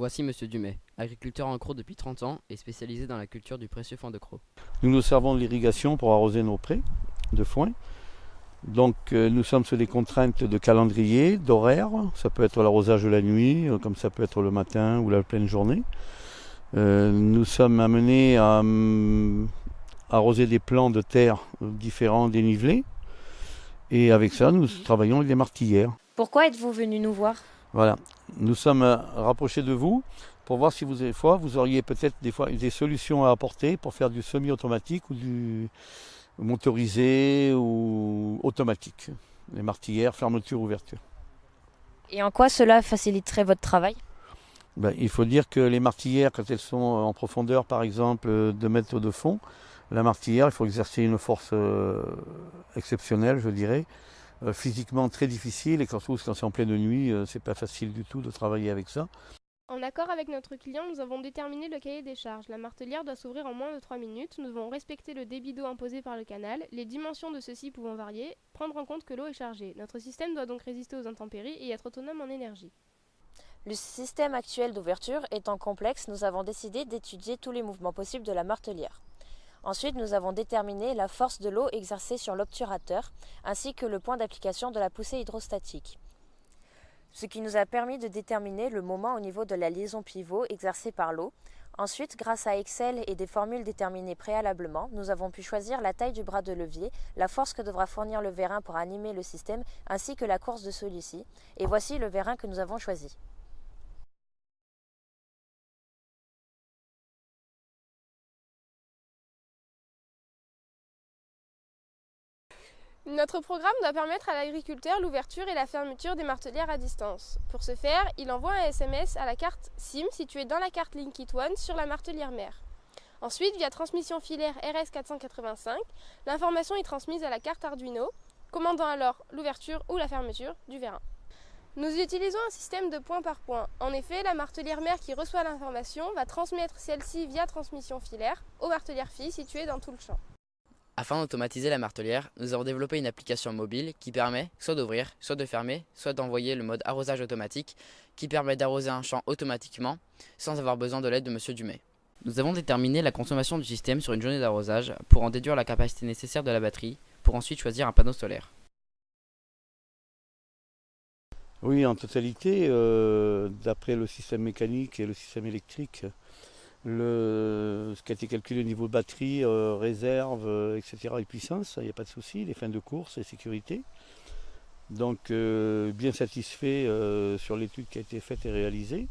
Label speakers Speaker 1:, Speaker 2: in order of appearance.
Speaker 1: Voici Monsieur Dumay, agriculteur en Crau depuis 30 ans et spécialisé dans la culture du précieux foin de Crau.
Speaker 2: Nous nous servons de l'irrigation pour arroser nos prés de foin. Donc nous sommes sous des contraintes de calendrier, d'horaire. Ça peut être l'arrosage de la nuit, comme ça peut être le matin ou la pleine journée. Nous sommes amenés à arroser des plants de terre différents, dénivelés. Et avec ça, nous travaillons avec des martilières.
Speaker 3: Pourquoi êtes-vous venu nous voir?
Speaker 2: Voilà. Nous sommes rapprochés de vous pour voir si vous auriez peut-être des solutions à apporter pour faire du semi-automatique ou du motorisé ou automatique. Les martilières, fermeture, ouverture.
Speaker 3: Et en quoi cela faciliterait votre travail?
Speaker 2: Il faut dire que les martilières, quand elles sont en profondeur, par exemple, 2 mètres de fond, la martilière, il faut exercer une force exceptionnelle, je dirais, physiquement très difficile, et surtout quand c'est en pleine nuit, c'est pas facile du tout de travailler avec ça.
Speaker 4: En accord avec notre client, nous avons déterminé le cahier des charges. La martelière doit s'ouvrir en moins de 3 minutes. Nous devons respecter le débit d'eau imposé par le canal, les dimensions de ceux-ci pouvant varier, prendre en compte que l'eau est chargée. Notre système doit donc résister aux intempéries et être autonome en énergie.
Speaker 3: Le système actuel d'ouverture étant complexe, nous avons décidé d'étudier tous les mouvements possibles de la martelière. Ensuite, nous avons déterminé la force de l'eau exercée sur l'obturateur, ainsi que le point d'application de la poussée hydrostatique. Ce qui nous a permis de déterminer le moment au niveau de la liaison pivot exercée par l'eau. Ensuite, grâce à Excel et des formules déterminées préalablement, nous avons pu choisir la taille du bras de levier, la force que devra fournir le vérin pour animer le système, ainsi que la course de celui-ci. Et voici le vérin que nous avons choisi.
Speaker 4: Notre programme doit permettre à l'agriculteur l'ouverture et la fermeture des martelières à distance. Pour ce faire, il envoie un SMS à la carte SIM située dans la carte Linkit One sur la martelière mère. Ensuite, via transmission filaire RS485, l'information est transmise à la carte Arduino, commandant alors l'ouverture ou la fermeture du vérin. Nous utilisons un système de point par point. En effet, la martelière mère qui reçoit l'information va transmettre celle-ci via transmission filaire aux martelières filles situées dans tout le champ.
Speaker 1: Afin d'automatiser la martelière, nous avons développé une application mobile qui permet soit d'ouvrir, soit de fermer, soit d'envoyer le mode arrosage automatique qui permet d'arroser un champ automatiquement sans avoir besoin de l'aide de Monsieur Dumay. Nous avons déterminé la consommation du système sur une journée d'arrosage pour en déduire la capacité nécessaire de la batterie pour ensuite choisir un panneau solaire.
Speaker 2: Oui, en totalité, d'après le système mécanique et le système électrique, ce qui a été calculé au niveau de batterie, réserve, etc. et puissance, il n'y a pas de souci, les fins de course et sécurité. Donc bien satisfait sur l'étude qui a été faite et réalisée.